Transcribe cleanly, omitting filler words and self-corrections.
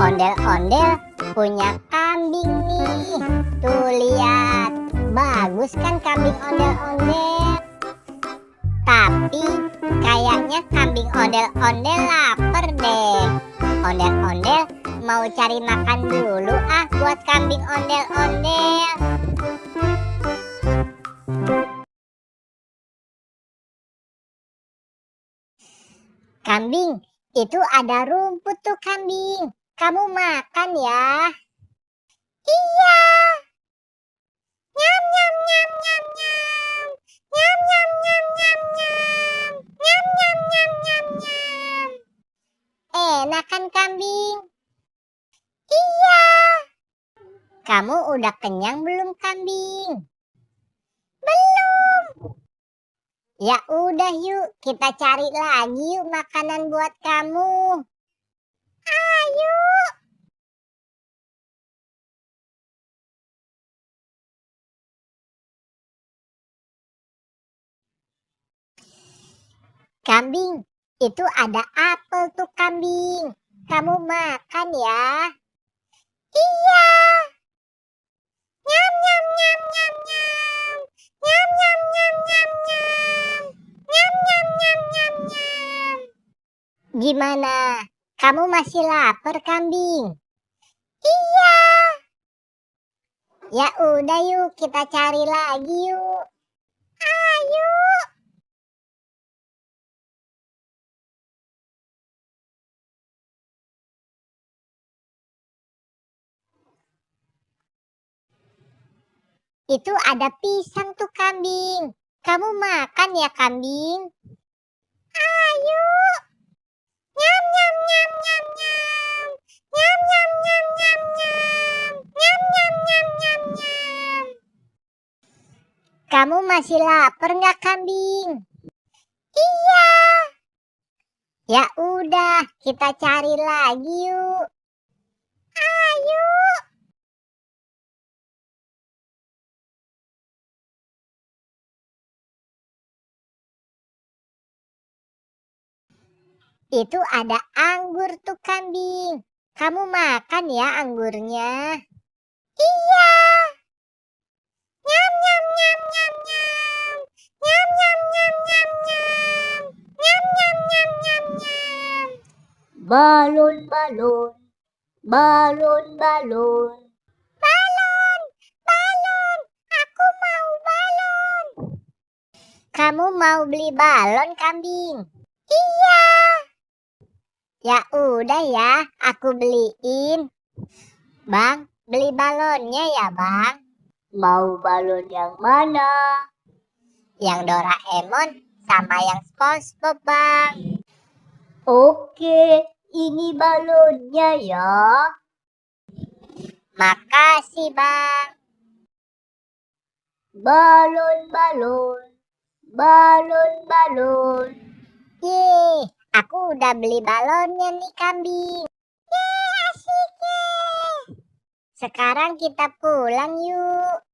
ondel-ondel punya kambing nih. Tuh lihat, bagus kan kambing ondel-ondel. Tapi kayaknya kambing ondel-ondel lapar deh. Ondel-ondel mau cari makan dulu buat kambing ondel-ondel. Kambing, itu ada rumput tuh kambing. Kamu makan ya. Iya. Nyam nyam nyam nyam nyam. Nyam nyam nyam nyam nyam. Nyam nyam nyam nyam nyam. Enak kan kambing? Iya. Kamu udah kenyang belum kambing? Belum. Ya udah yuk, kita cari lagi yuk makanan buat kamu. Ayo. Kambing, itu ada apel tuh kambing. Kamu makan ya. Iya. Nyam nyam nyam nyam nyam. Nyam nyam nyam nyam nyam. Nyam nyam nyam nyam nyam. Gimana? Kamu masih lapar kambing? Iya. Ya udah yuk, kita cari lagi yuk. Ayo. Itu ada pisang tuh kambing. Kamu makan ya kambing? Ayo. Nyam nyam nyam nyam nyam. Nyam nyam nyam nyam nyam. Nyam nyam nyam nyam nyam. Kamu masih lapar nggak kambing? Iya. Ya udah, kita cari lagi yuk. Ayo. Itu ada anggur tuh kambing. Kamu makan ya anggurnya? Iya. Nyam nyam nyam nyam nyam. Nyam nyam nyam nyam nyam. Nyam nyam nyam nyam nyam. Balon balon. Balon balon. Balon. Balon. Aku mau balon. Kamu mau beli balon kambing? Iya. Ya udah ya, aku beliin. Bang, beli balonnya ya bang. Mau balon yang mana? Yang Doraemon sama yang SpongeBob bang. Oke, ini balonnya ya. Makasih bang. Balon balon. Balon balon. Yeay, aku udah beli balonnya nih kambing. Yeay, asik yeay. Sekarang kita pulang yuk.